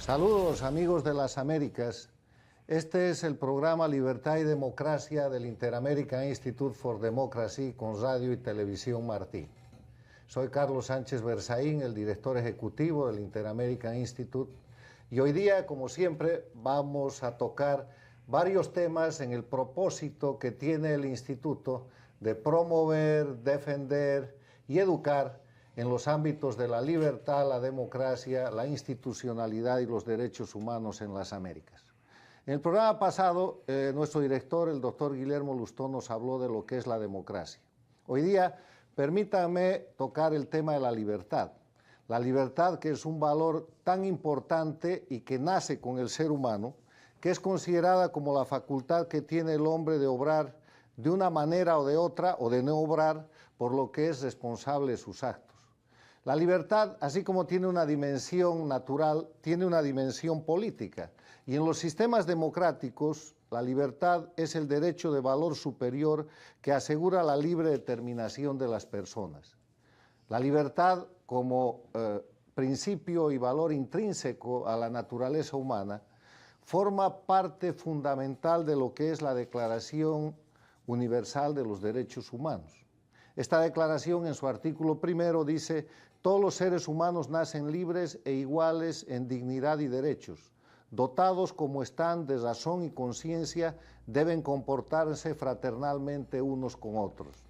Saludos amigos de las Américas. Este es el programa Libertad y Democracia del Inter-American Institute for Democracy con Radio y Televisión Martí. Soy Carlos Sánchez Berzaín, el director ejecutivo del Inter-American Institute, y hoy día, como siempre, vamos a tocar varios temas en el propósito que tiene el Instituto de promover, defender y educar en los ámbitos de la libertad, la democracia, la institucionalidad y los derechos humanos en las Américas. En el programa pasado, nuestro director, el doctor Guillermo Lustó, nos habló de lo que es la democracia. Hoy día, permítanme tocar el tema de la libertad. La libertad, que es un valor tan importante y que nace con el ser humano, que es considerada como la facultad que tiene el hombre de obrar de una manera o de otra, o de no obrar por lo que es responsable de sus actos. La libertad, así como tiene una dimensión natural, tiene una dimensión política. Y en los sistemas democráticos, la libertad es el derecho de valor superior que asegura la libre determinación de las personas. La libertad, como principio y valor intrínseco a la naturaleza humana, forma parte fundamental de lo que es la Declaración Universal de los Derechos Humanos. Esta declaración, en su artículo primero, dice: todos los seres humanos nacen libres e iguales en dignidad y derechos. Dotados como están de razón y conciencia, deben comportarse fraternalmente unos con otros.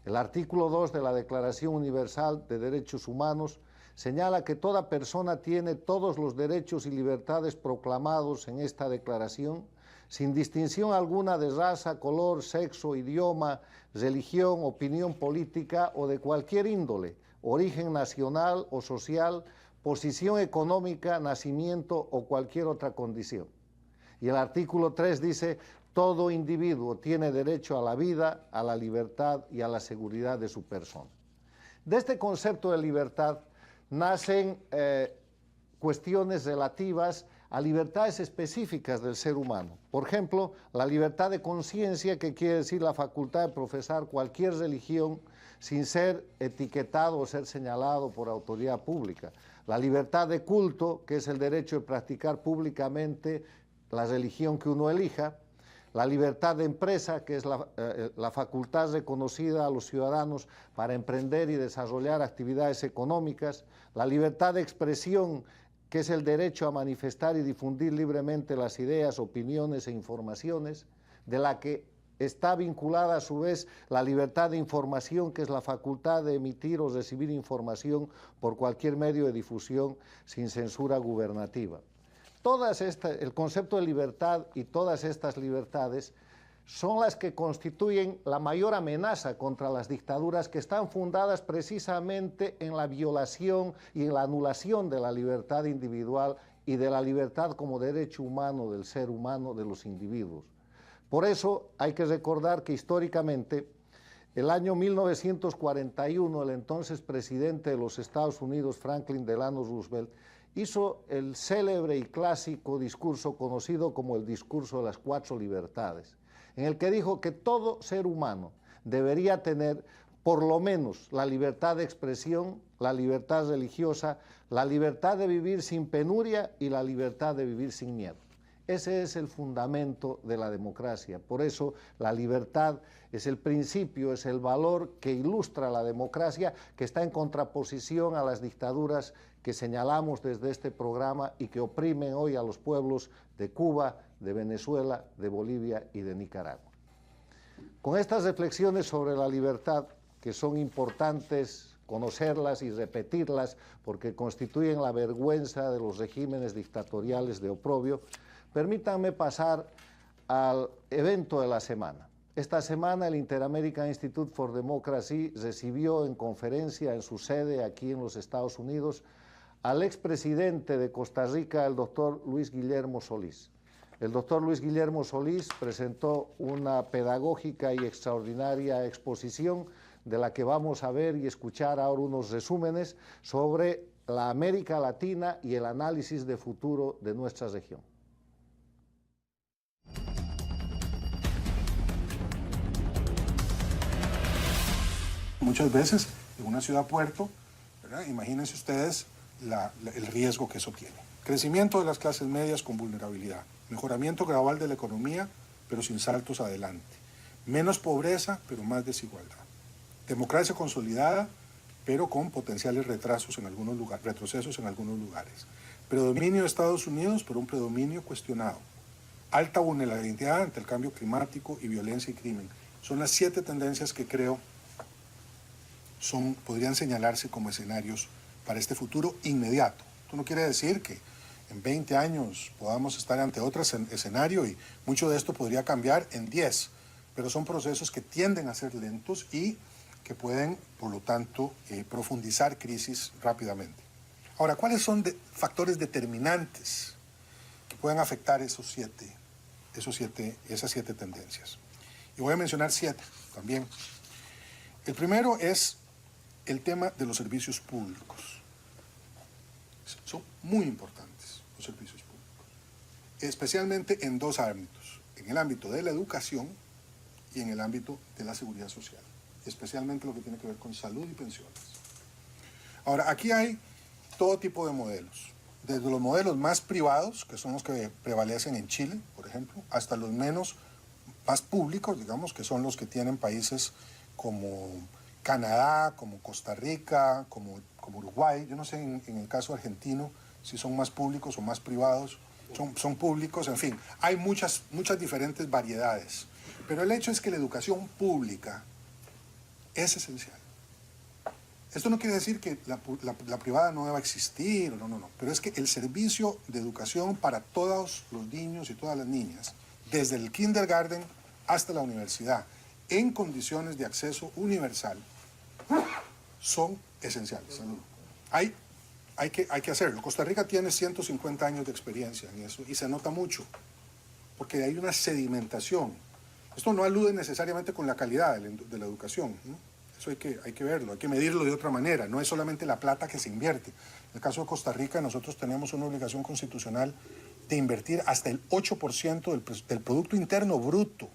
El artículo 2 de la Declaración Universal de Derechos Humanos señala que toda persona tiene todos los derechos y libertades proclamados en esta declaración, sin distinción alguna de raza, color, sexo, idioma, religión, opinión política o de cualquier índole, origen nacional o social, posición económica, nacimiento o cualquier otra condición. Y el artículo 3 dice: todo individuo tiene derecho a la vida, a la libertad y a la seguridad de su persona. De este concepto de libertad nacen cuestiones relativas a libertades específicas del ser humano. Por ejemplo, la libertad de conciencia, que quiere decir la facultad de profesar cualquier religión sin ser etiquetado o ser señalado por autoridad pública. La libertad de culto, que es el derecho de practicar públicamente la religión que uno elija. La libertad de empresa, que es la facultad reconocida a los ciudadanos para emprender y desarrollar actividades económicas. La libertad de expresión, que es el derecho a manifestar y difundir libremente las ideas, opiniones e informaciones, de la que está vinculada a su vez la libertad de información, que es la facultad de emitir o recibir información por cualquier medio de difusión sin censura gubernativa. El concepto de libertad y todas estas libertades son las que constituyen la mayor amenaza contra las dictaduras, que están fundadas precisamente en la violación y en la anulación de la libertad individual y de la libertad como derecho humano del ser humano, de los individuos. Por eso hay que recordar que históricamente, el año 1941, el entonces presidente de los Estados Unidos, Franklin Delano Roosevelt, hizo el célebre y clásico discurso conocido como el discurso de las 4 libertades, en el que dijo que todo ser humano debería tener por lo menos la libertad de expresión, la libertad religiosa, la libertad de vivir sin penuria y la libertad de vivir sin miedo. Ese es el fundamento de la democracia. Por eso la libertad es el principio, es el valor que ilustra la democracia, que está en contraposición a las dictaduras que señalamos desde este programa y que oprimen hoy a los pueblos de Cuba, de Venezuela, de Bolivia y de Nicaragua. Con estas reflexiones sobre la libertad, que son importantes conocerlas y repetirlas porque constituyen la vergüenza de los regímenes dictatoriales de oprobio, permítanme pasar al evento de la semana. Esta semana el Inter-American Institute for Democracy recibió en conferencia en su sede aquí en los Estados Unidos al expresidente de Costa Rica, el doctor Luis Guillermo Solís. El doctor Luis Guillermo Solís presentó una pedagógica y extraordinaria exposición de la que vamos a ver y escuchar ahora unos resúmenes sobre la América Latina y el análisis de futuro de nuestra región. Muchas veces en una ciudad puerto, ¿verdad? Imagínense ustedes el riesgo que eso tiene. Crecimiento de las clases medias con vulnerabilidad. Mejoramiento gradual de la economía, pero sin saltos adelante. Menos pobreza, pero más desigualdad. Democracia consolidada, pero con potenciales retrocesos en algunos lugares. Predominio de Estados Unidos, pero un predominio cuestionado. Alta vulnerabilidad ante el cambio climático y violencia y crimen. Son las 7 tendencias que creo podrían señalarse como escenarios para este futuro inmediato. Esto no quiere decir que en 20 años podamos estar ante otro escenario y mucho de esto podría cambiar en 10, pero son procesos que tienden a ser lentos y que pueden, por lo tanto, profundizar crisis rápidamente. Ahora, ¿cuáles son factores determinantes que pueden afectar esas 7 tendencias? Y voy a mencionar 7 también. El primero es el tema de los servicios públicos. Son muy importantes los servicios públicos, especialmente en 2 ámbitos, en el ámbito de la educación y en el ámbito de la seguridad social, especialmente lo que tiene que ver con salud y pensiones. Ahora, aquí hay todo tipo de modelos, desde los modelos más privados, que son los que prevalecen en Chile, por ejemplo, hasta los más públicos, digamos, que son los que tienen países como Canadá, como Costa Rica, como Uruguay. Yo no sé en el caso argentino si son más públicos o más privados. Son públicos, en fin. Hay muchas diferentes variedades. Pero el hecho es que la educación pública es esencial. Esto no quiere decir que la privada no deba existir, no. Pero es que el servicio de educación para todos los niños y todas las niñas, desde el kindergarten hasta la universidad, en condiciones de acceso universal, son esenciales. Hay que hacerlo. Costa Rica tiene 150 años de experiencia en eso y se nota mucho, porque hay una sedimentación. Esto no alude necesariamente con la calidad de la educación, ¿no? Eso hay que verlo, hay que medirlo de otra manera. No es solamente la plata que se invierte. En el caso de Costa Rica, nosotros tenemos una obligación constitucional de invertir hasta el 8% del Producto Interno Bruto,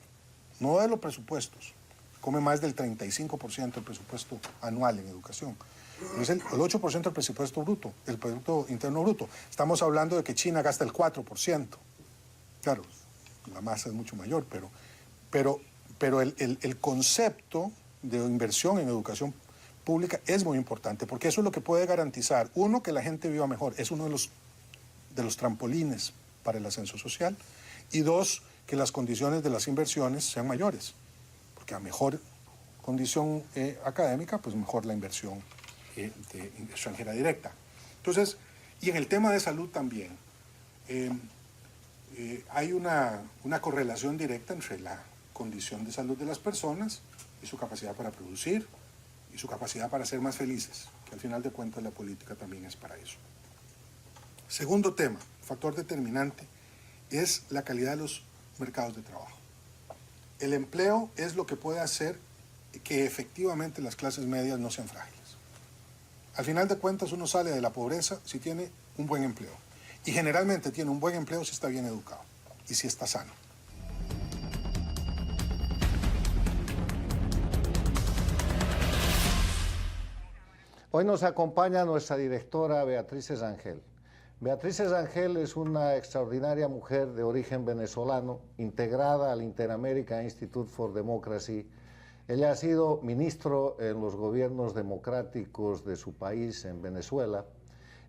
no de los presupuestos. Come más del 35% del presupuesto anual en educación. Es el 8% del presupuesto bruto, del Producto Interno Bruto. Estamos hablando de que China gasta el 4%. Claro, la masa es mucho mayor, pero el concepto de inversión en educación pública es muy importante, porque eso es lo que puede garantizar, uno, que la gente viva mejor, es uno de los trampolines para el ascenso social, y 2, que las condiciones de las inversiones sean mayores, porque a mejor condición académica, pues mejor la inversión extranjera directa. Entonces, y en el tema de salud también, hay una correlación directa entre la condición de salud de las personas y su capacidad para producir y su capacidad para ser más felices, que al final de cuentas la política también es para eso. Segundo tema, factor determinante, es la calidad de los mercados de trabajo. El empleo es lo que puede hacer que efectivamente las clases medias no sean frágiles. Al final de cuentas uno sale de la pobreza si tiene un buen empleo. Y generalmente tiene un buen empleo si está bien educado y si está sano. Hoy nos acompaña nuestra directora Beatriz Rangel. Beatriz Rangel es una extraordinaria mujer de origen venezolano, integrada al Inter-American Institute for Democracy. Ella ha sido ministro en los gobiernos democráticos de su país, en Venezuela.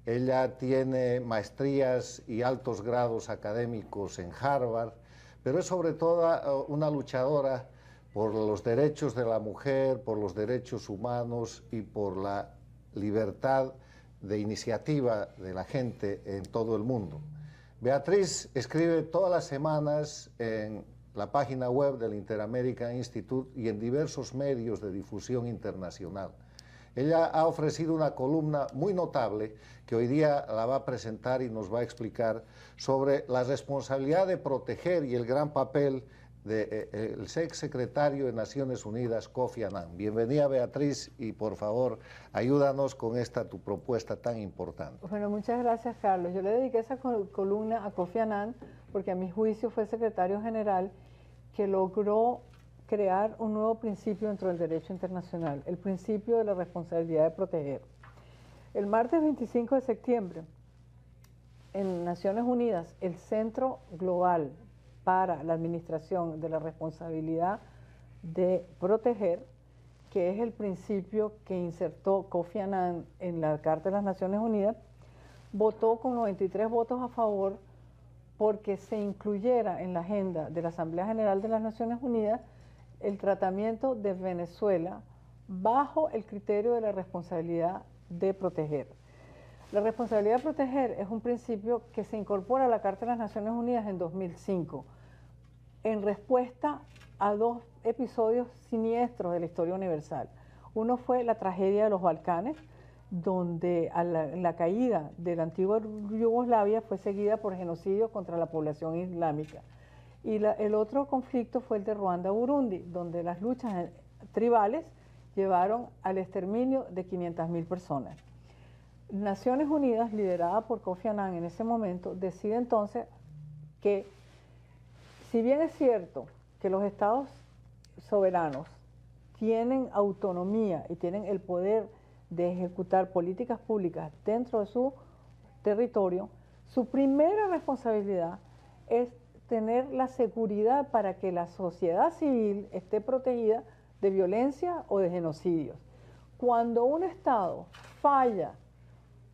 Ella tiene maestrías y altos grados académicos en Harvard, pero es sobre todo una luchadora por los derechos de la mujer, por los derechos humanos y por la libertad de iniciativa de la gente en todo el mundo. Beatriz escribe todas las semanas en la página web del Inter-American Institute y en diversos medios de difusión internacional. Ella ha ofrecido una columna muy notable que hoy día la va a presentar y nos va a explicar sobre la responsabilidad de proteger y el gran papel del ex secretario de Naciones Unidas, Kofi Annan. Bienvenida, Beatriz, y por favor, ayúdanos con esta tu propuesta tan importante. Bueno, muchas gracias, Carlos. Yo le dediqué esa columna a Kofi Annan porque a mi juicio fue el secretario general que logró crear un nuevo principio dentro del derecho internacional, el principio de la responsabilidad de proteger. El martes 25 de septiembre, en Naciones Unidas el Centro Global para la Administración de la Responsabilidad de Proteger, que es el principio que insertó Kofi Annan en la Carta de las Naciones Unidas, votó con 93 votos a favor porque se incluyera en la agenda de la Asamblea General de las Naciones Unidas el tratamiento de Venezuela bajo el criterio de la responsabilidad de proteger. La responsabilidad de proteger es un principio que se incorpora a la Carta de las Naciones Unidas en 2005, en respuesta a dos episodios siniestros de la historia universal. Uno fue la tragedia de los Balcanes, donde la caída de la antigua Yugoslavia fue seguida por genocidio contra la población islámica. Y el otro conflicto fue el de Ruanda-Burundi, donde las luchas tribales llevaron al exterminio de 500.000 personas. Naciones Unidas, liderada por Kofi Annan en ese momento, decide entonces que, si bien es cierto que los estados soberanos tienen autonomía y tienen el poder de ejecutar políticas públicas dentro de su territorio, su primera responsabilidad es tener la seguridad para que la sociedad civil esté protegida de violencia o de genocidios. Cuando un Estado falla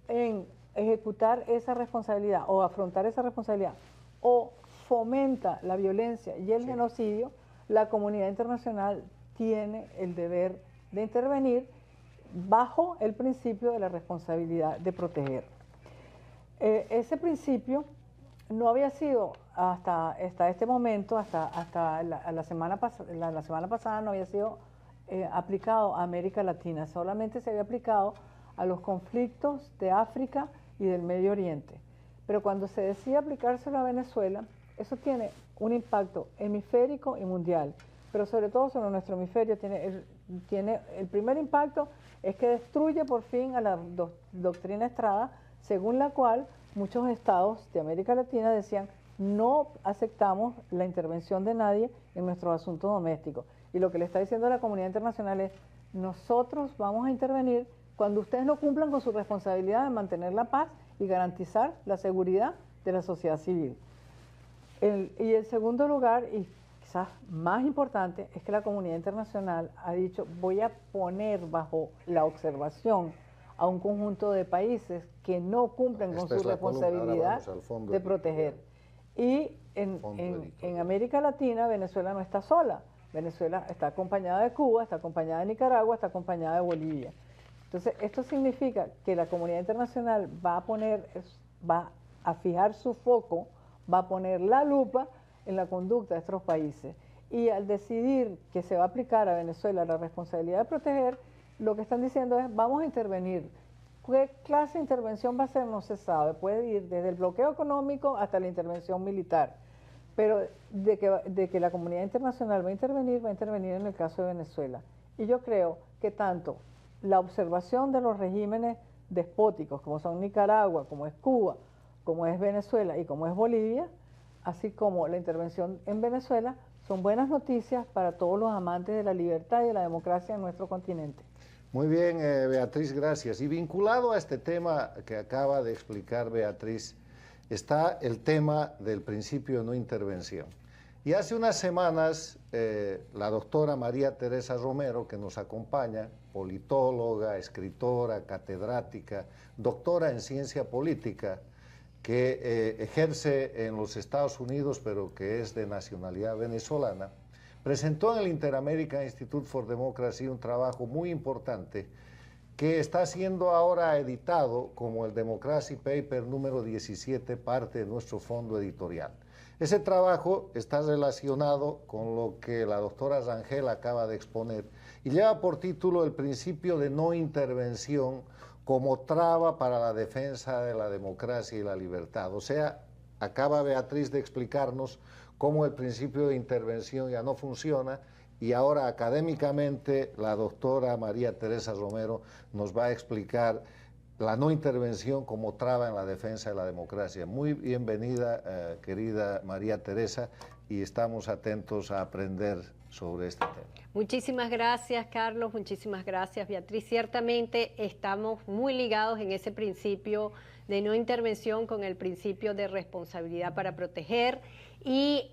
en ejecutar esa responsabilidad o afrontar esa responsabilidad o fomenta la violencia y el genocidio, la comunidad internacional tiene el deber de intervenir bajo el principio de la responsabilidad de proteger. Ese principio no había sido hasta este momento, hasta la semana pasada no había sido aplicado a América Latina, solamente se había aplicado a los conflictos de África y del Medio Oriente. Pero cuando se decide aplicárselo a Venezuela, eso tiene un impacto hemisférico y mundial, pero sobre todo sobre nuestro hemisferio tiene el primer impacto es que destruye por fin a la doctrina Estrada, según la cual muchos estados de América Latina decían no aceptamos la intervención de nadie en nuestros asuntos domésticos. Y lo que le está diciendo la comunidad internacional es nosotros vamos a intervenir cuando ustedes no cumplan con su responsabilidad de mantener la paz y garantizar la seguridad de la sociedad civil. Y el segundo lugar, y quizás más importante, es que la comunidad internacional ha dicho voy a poner bajo la observación a un conjunto de países que no cumplen con su responsabilidad de proteger. Y en América Latina Venezuela no está sola. Venezuela está acompañada de Cuba, está acompañada de Nicaragua, está acompañada de Bolivia. Entonces, esto significa que la comunidad internacional va a fijar su foco, va a poner la lupa en la conducta de estos países. Y al decidir que se va a aplicar a Venezuela la responsabilidad de proteger, lo que están diciendo es, vamos a intervenir. ¿Qué clase de intervención va a ser? No se sabe. Puede ir desde el bloqueo económico hasta la intervención militar. Pero de que la comunidad internacional va a intervenir en el caso de Venezuela. Y yo creo que tanto la observación de los regímenes despóticos, como son Nicaragua, como es Cuba, como es Venezuela y como es Bolivia, así como la intervención en Venezuela, son buenas noticias para todos los amantes de la libertad y de la democracia en nuestro continente. Muy bien, Beatriz, gracias. Y vinculado a este tema que acaba de explicar Beatriz, está el tema del principio de no intervención. Y hace unas semanas, la doctora María Teresa Romero, que nos acompaña, politóloga, escritora, catedrática, doctora en ciencia política, que ejerce en los Estados Unidos, pero que es de nacionalidad venezolana, presentó en el Inter-American Institute for Democracy un trabajo muy importante que está siendo ahora editado como el Democracy Paper número 17, parte de nuestro fondo editorial. Ese trabajo está relacionado con lo que la doctora Rangel acaba de exponer y lleva por título el principio de no intervención como traba para la defensa de la democracia y la libertad. O sea, acaba Beatriz de explicarnos cómo el principio de intervención ya no funciona y ahora académicamente la doctora María Teresa Romero nos va a explicar la no intervención como traba en la defensa de la democracia. Muy bienvenida, querida María Teresa, y estamos atentos a aprender sobre este tema. Muchísimas gracias, Carlos, muchísimas gracias, Beatriz. Ciertamente estamos muy ligados en ese principio de no intervención con el principio de responsabilidad para proteger. Y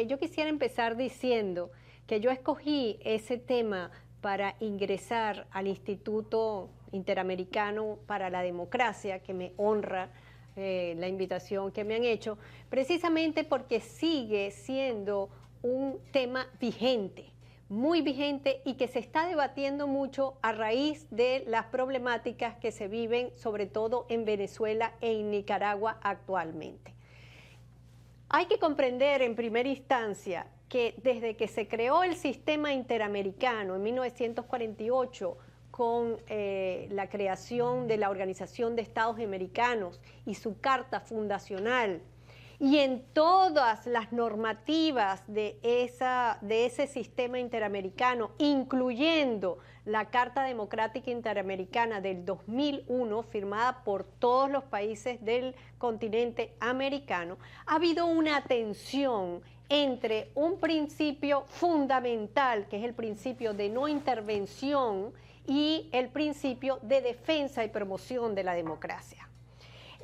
yo quisiera empezar diciendo que yo escogí ese tema para ingresar al Instituto Interamericano para la Democracia, que me honra la invitación que me han hecho, precisamente porque sigue siendo un tema vigente, muy vigente, y que se está debatiendo mucho a raíz de las problemáticas que se viven sobre todo en Venezuela e en Nicaragua actualmente. Hay que comprender en primera instancia que desde que se creó el sistema interamericano en 1948, con la creación de la Organización de Estados Americanos y su carta fundacional, y en todas las normativas de ese sistema interamericano, incluyendo la Carta Democrática Interamericana del 2001, firmada por todos los países del continente americano, ha habido una tensión entre un principio fundamental, que es el principio de no intervención, y el principio de defensa y promoción de la democracia.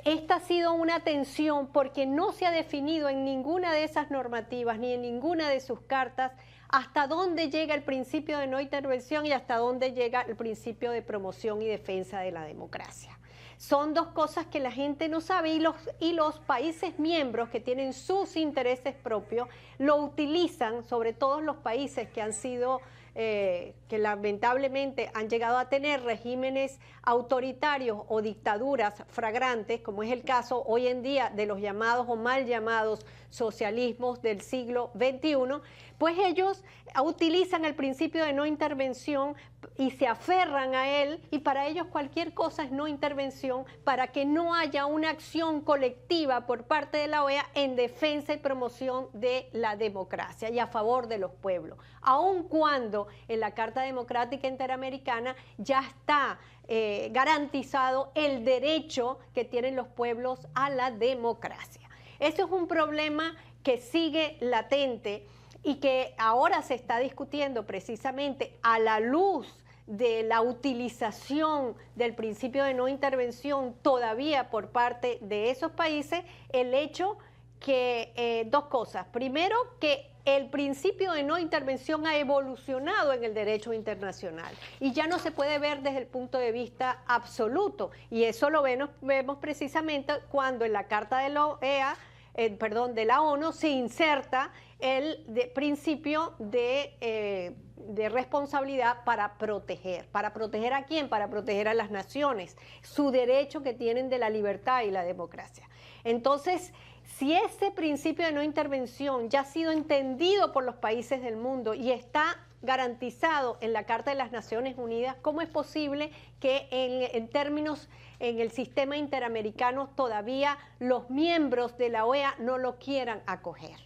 Esta ha sido una tensión porque no se ha definido en ninguna de esas normativas ni en ninguna de sus cartas hasta dónde llega el principio de no intervención y hasta dónde llega el principio de promoción y defensa de la democracia. Son dos cosas que la gente no sabe, y los países miembros que tienen sus intereses propios lo utilizan, sobre todo los países que han sido que lamentablemente han llegado a tener regímenes autoritarios o dictaduras flagrantes, como es el caso hoy en día de los llamados o mal llamados socialismos del siglo XXI, pues ellos utilizan el principio de no intervención y se aferran a él, y para ellos cualquier cosa es no intervención, para que no haya una acción colectiva por parte de la OEA en defensa y promoción de la democracia y a favor de los pueblos, aun cuando en la Carta Democrática Interamericana ya está garantizado el derecho que tienen los pueblos a la democracia. Eso es un problema que sigue latente y que ahora se está discutiendo precisamente a la luz de la utilización del principio de no intervención todavía por parte de esos países, el hecho que dos cosas. Primero, que el principio de no intervención ha evolucionado en el derecho internacional y ya no se puede ver desde el punto de vista absoluto, y eso lo vemos precisamente cuando en la Carta de la OEA, de la ONU, se inserta el principio de responsabilidad para proteger. ¿Para proteger a quién? Para proteger a las naciones, su derecho que tienen de la libertad y la democracia. Entonces, si ese principio de no intervención ya ha sido entendido por los países del mundo y está garantizado en la Carta de las Naciones Unidas, ¿cómo es posible que en términos en el sistema interamericano todavía los miembros de la OEA no lo quieran acoger?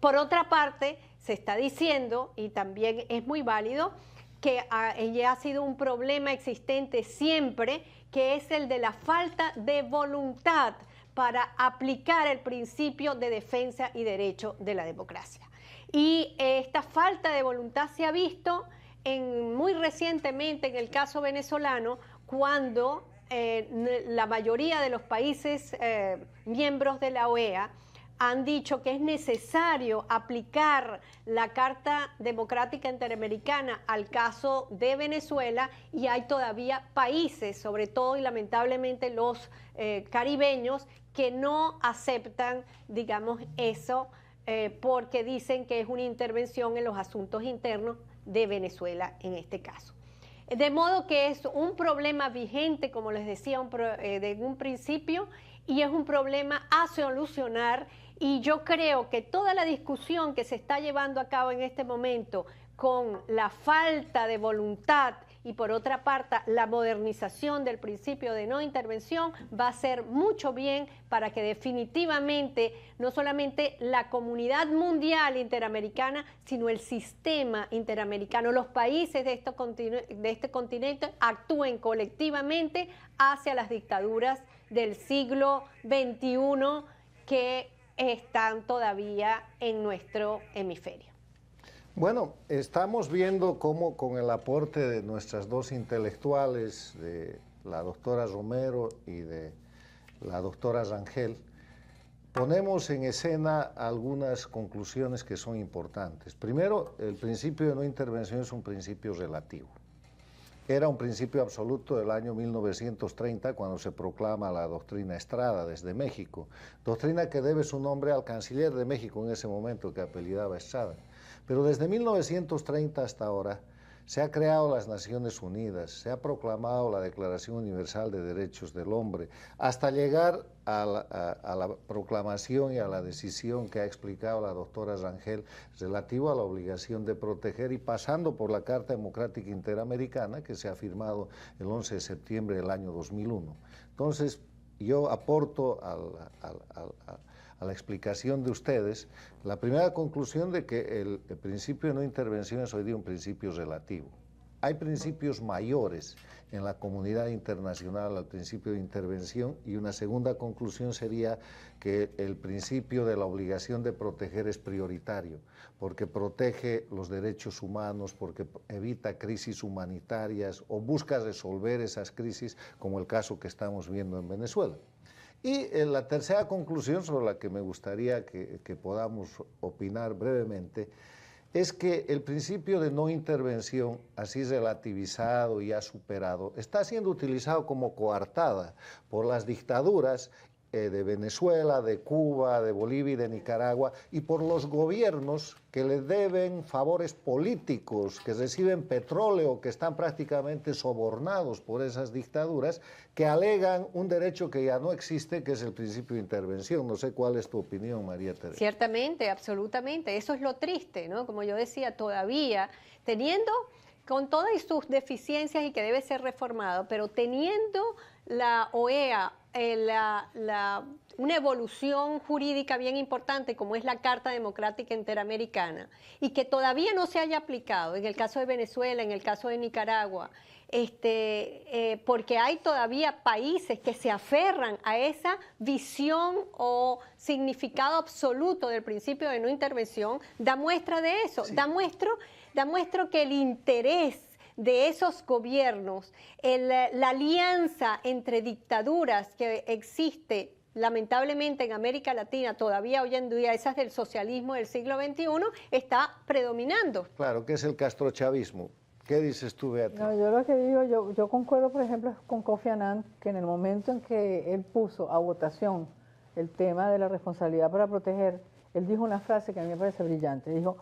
Por otra parte, se está diciendo, y también es muy válido, que ya ha sido un problema existente siempre, que es el de la falta de voluntad para aplicar el principio de defensa y derecho de la democracia. Y esta falta de voluntad se ha visto muy recientemente en el caso venezolano, cuando la mayoría de los países miembros de la OEA han dicho que es necesario aplicar la Carta Democrática Interamericana al caso de Venezuela, y hay todavía países, sobre todo y lamentablemente los caribeños, que no aceptan, digamos, eso, porque dicen que es una intervención en los asuntos internos de Venezuela en este caso. De modo que es un problema vigente, como les decía de un principio, y es un problema a solucionar, y yo creo que toda la discusión que se está llevando a cabo en este momento con la falta de voluntad y por otra parte la modernización del principio de no intervención va a hacer mucho bien para que definitivamente no solamente la comunidad mundial interamericana, sino el sistema interamericano, los países de este continente actúen colectivamente hacia las dictaduras del siglo XXI que están todavía en nuestro hemisferio. Bueno, estamos viendo cómo con el aporte de nuestras dos intelectuales, de la doctora Romero y de la doctora Rangel, ponemos en escena algunas conclusiones que son importantes. Primero, el principio de no intervención es un principio relativo. Era un principio absoluto del año 1930 cuando se proclama la doctrina Estrada desde México, doctrina que debe su nombre al canciller de México en ese momento que apellidaba Estrada. Pero desde 1930 hasta ahora se ha creado las Naciones Unidas, se ha proclamado la Declaración Universal de Derechos del Hombre, hasta llegar a la proclamación y a la decisión que ha explicado la doctora Rangel relativo a la obligación de proteger y pasando por la Carta Democrática Interamericana que se ha firmado el 11 de septiembre del año 2001. Entonces, yo aporto a la explicación de ustedes la primera conclusión de que el principio de no intervención es hoy día un principio relativo. Hay principios mayores en la comunidad internacional al principio de intervención y una segunda conclusión sería que el principio de la obligación de proteger es prioritario porque protege los derechos humanos, porque evita crisis humanitarias o busca resolver esas crisis como el caso que estamos viendo en Venezuela. Y la tercera conclusión sobre la que me gustaría que podamos opinar brevemente es que el principio de no intervención, así relativizado y ya superado, está siendo utilizado como coartada por las dictaduras de Venezuela, de Cuba, de Bolivia y de Nicaragua, y por los gobiernos que le deben favores políticos, que reciben petróleo, que están prácticamente sobornados por esas dictaduras, que alegan un derecho que ya no existe, que es el principio de intervención. No sé cuál es tu opinión, María Teresa. Ciertamente, absolutamente. Eso es lo triste, ¿no? Como yo decía, todavía teniendo, con todas sus deficiencias y que debe ser reformado, pero teniendo la OEA, una evolución jurídica bien importante como es la Carta Democrática Interamericana y que todavía no se haya aplicado en el caso de Venezuela, en el caso de Nicaragua, porque hay todavía países que se aferran a esa visión o significado absoluto del principio de no intervención, da muestra de eso, sí. da muestra que el interés de esos gobiernos, la alianza entre dictaduras que existe lamentablemente en América Latina todavía hoy en día, esas del socialismo del siglo XXI, está predominando. Claro, que es el castrochavismo. ¿Qué dices tú, Beatriz? No, yo lo que digo, yo concuerdo, por ejemplo, con Kofi Annan, que en el momento en que él puso a votación el tema de la responsabilidad para proteger, él dijo una frase que a mí me parece brillante, dijo: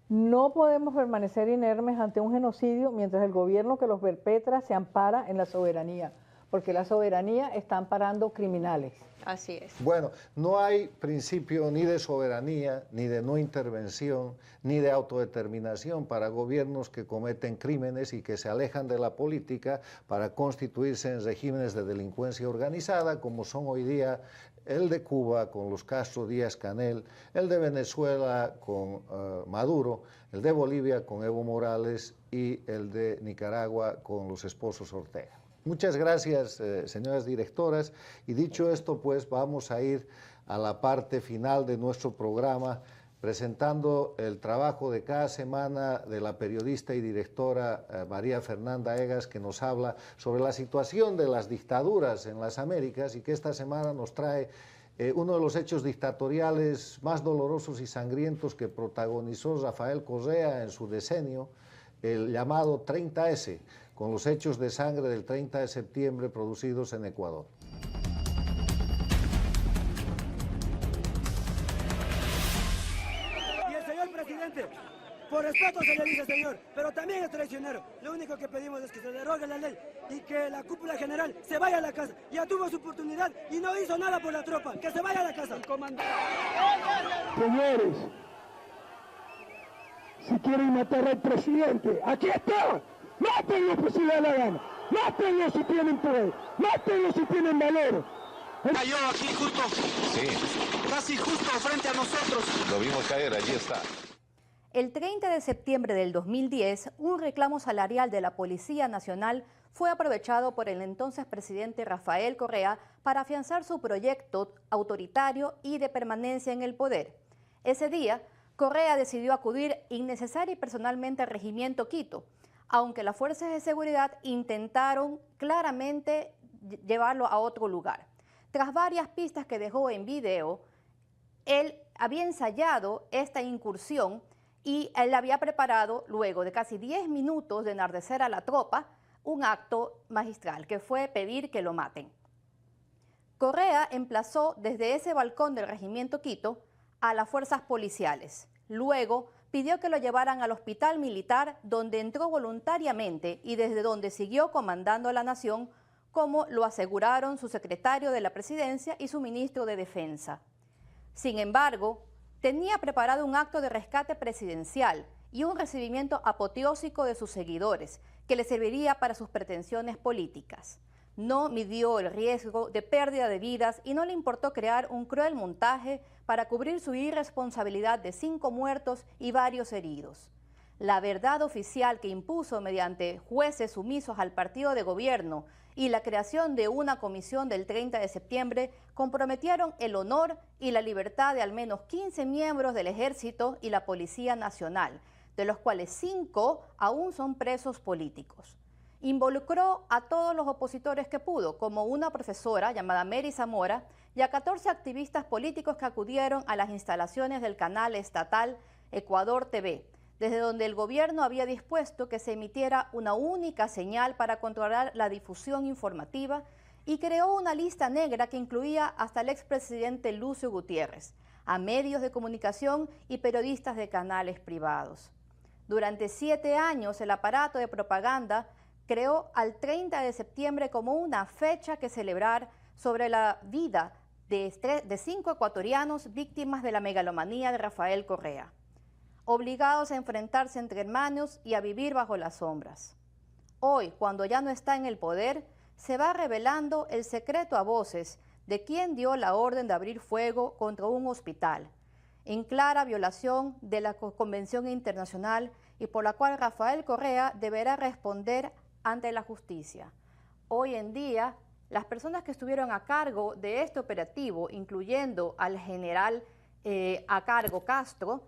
no podemos permanecer inermes ante un genocidio mientras el gobierno que los perpetra se ampara en la soberanía, porque la soberanía está amparando criminales. Así es. Bueno, no hay principio ni de soberanía, ni de no intervención, ni de autodeterminación para gobiernos que cometen crímenes y que se alejan de la política para constituirse en regímenes de delincuencia organizada, como son hoy día el de Cuba con los Castro Díaz-Canel, el de Venezuela con Maduro, el de Bolivia con Evo Morales y el de Nicaragua con los esposos Ortega. Muchas gracias, señoras directoras, y dicho esto, pues vamos a ir a la parte final de nuestro programa presentando el trabajo de cada semana de la periodista y directora María Fernanda Egas, que nos habla sobre la situación de las dictaduras en las Américas y que esta semana nos trae uno de los hechos dictatoriales más dolorosos y sangrientos que protagonizó Rafael Correa en su decenio, el llamado 30S, con los hechos de sangre del 30 de septiembre producidos en Ecuador. Y el señor presidente, por respeto se le dice señor, pero también es traicionero. Lo único que pedimos es que se derogue la ley y que la cúpula general se vaya a la casa. Ya tuvo su oportunidad y no hizo nada por la tropa. Que se vaya a la casa. Señores, si quieren matar al presidente, aquí está. Mátenlo pues si le da la gana. Mátenlo si tienen poder. Mátenlo si tienen valor. Cayó aquí justo, sí, casi justo frente a nosotros. Lo vimos caer, allí está. El 30 de septiembre del 2010, un reclamo salarial de la Policía Nacional fue aprovechado por el entonces presidente Rafael Correa para afianzar su proyecto autoritario y de permanencia en el poder. Ese día, Correa decidió acudir innecesaria y personalmente al regimiento Quito, aunque las fuerzas de seguridad intentaron claramente llevarlo a otro lugar. Tras varias pistas que dejó en video, él había ensayado esta incursión y él había preparado, luego de casi 10 minutos de enardecer a la tropa, un acto magistral, que fue pedir que lo maten. Correa emplazó desde ese balcón del regimiento Quito a las fuerzas policiales. Luego pidió que lo llevaran al hospital militar, donde entró voluntariamente y desde donde siguió comandando a la nación, como lo aseguraron su secretario de la Presidencia y su ministro de Defensa. Sin embargo, tenía preparado un acto de rescate presidencial y un recibimiento apoteósico de sus seguidores, que le serviría para sus pretensiones políticas. No midió el riesgo de pérdida de vidas y no le importó crear un cruel montaje para cubrir su irresponsabilidad de 5 muertos y varios heridos. La verdad oficial que impuso mediante jueces sumisos al partido de gobierno y la creación de una comisión del 30 de septiembre comprometieron el honor y la libertad de al menos 15 miembros del Ejército y la Policía Nacional, de los cuales 5 aún son presos políticos. Involucró a todos los opositores que pudo, como una profesora llamada Mary Zamora y a 14 activistas políticos que acudieron a las instalaciones del canal estatal Ecuador TV, desde donde el gobierno había dispuesto que se emitiera una única señal para controlar la difusión informativa y creó una lista negra que incluía hasta el expresidente Lucio Gutiérrez, a medios de comunicación y periodistas de canales privados. Durante 7 años, el aparato de propaganda creó al 30 de septiembre como una fecha que celebrar sobre la vida de 5 ecuatorianos víctimas de la megalomanía de Rafael Correa, obligados a enfrentarse entre hermanos y a vivir bajo las sombras. Hoy, cuando ya no está en el poder, se va revelando el secreto a voces de quién dio la orden de abrir fuego contra un hospital, en clara violación de la Convención Internacional y por la cual Rafael Correa deberá responder ante la justicia. Hoy en día, las personas que estuvieron a cargo de este operativo, incluyendo al general a cargo Castro,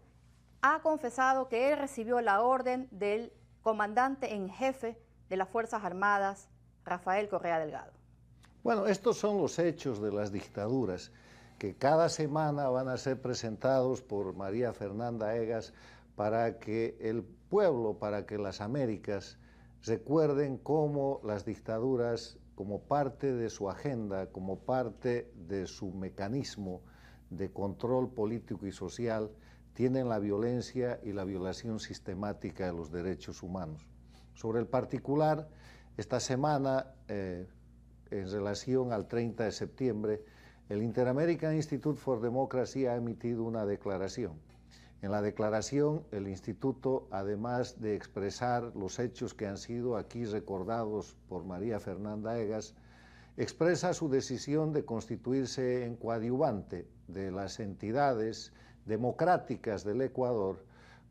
ha confesado que él recibió la orden del comandante en jefe de las Fuerzas Armadas, Rafael Correa Delgado. Bueno, estos son los hechos de las dictaduras que cada semana van a ser presentados por María Fernanda Egas para que el pueblo, para que las Américas recuerden cómo las dictaduras, como parte de su agenda, como parte de su mecanismo de control político y social, tienen la violencia y la violación sistemática de los derechos humanos. Sobre el particular, esta semana, en relación al 30 de septiembre, el Inter-American Institute for Democracy ha emitido una declaración. En la declaración, el Instituto, además de expresar los hechos que han sido aquí recordados por María Fernanda Egas, expresa su decisión de constituirse en coadyuvante de las entidades democráticas del Ecuador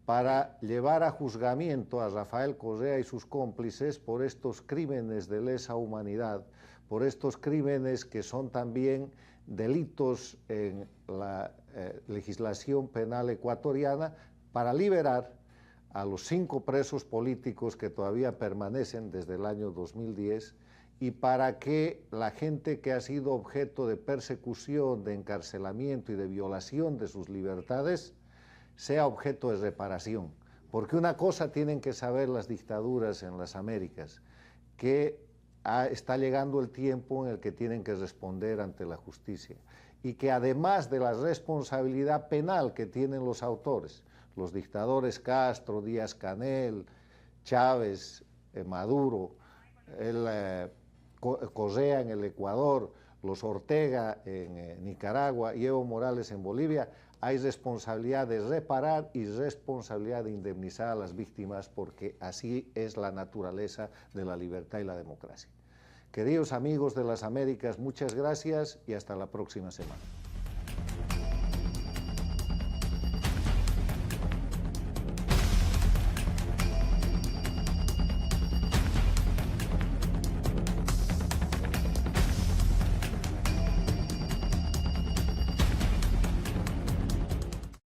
para llevar a juzgamiento a Rafael Correa y sus cómplices por estos crímenes de lesa humanidad, por estos crímenes que son también delitos en la legislación penal ecuatoriana, para liberar a los 5 presos políticos que todavía permanecen desde el año 2010 y para que la gente que ha sido objeto de persecución, de encarcelamiento y de violación de sus libertades sea objeto de reparación. Porque una cosa tienen que saber las dictaduras en las Américas, que está llegando el tiempo en el que tienen que responder ante la justicia y que además de la responsabilidad penal que tienen los autores, los dictadores Castro, Díaz-Canel, Chávez, Maduro, Correa en el Ecuador, los Ortega en Nicaragua y Evo Morales en Bolivia, hay responsabilidad de reparar y responsabilidad de indemnizar a las víctimas, porque así es la naturaleza de la libertad y la democracia. Queridos amigos de las Américas, muchas gracias y hasta la próxima semana.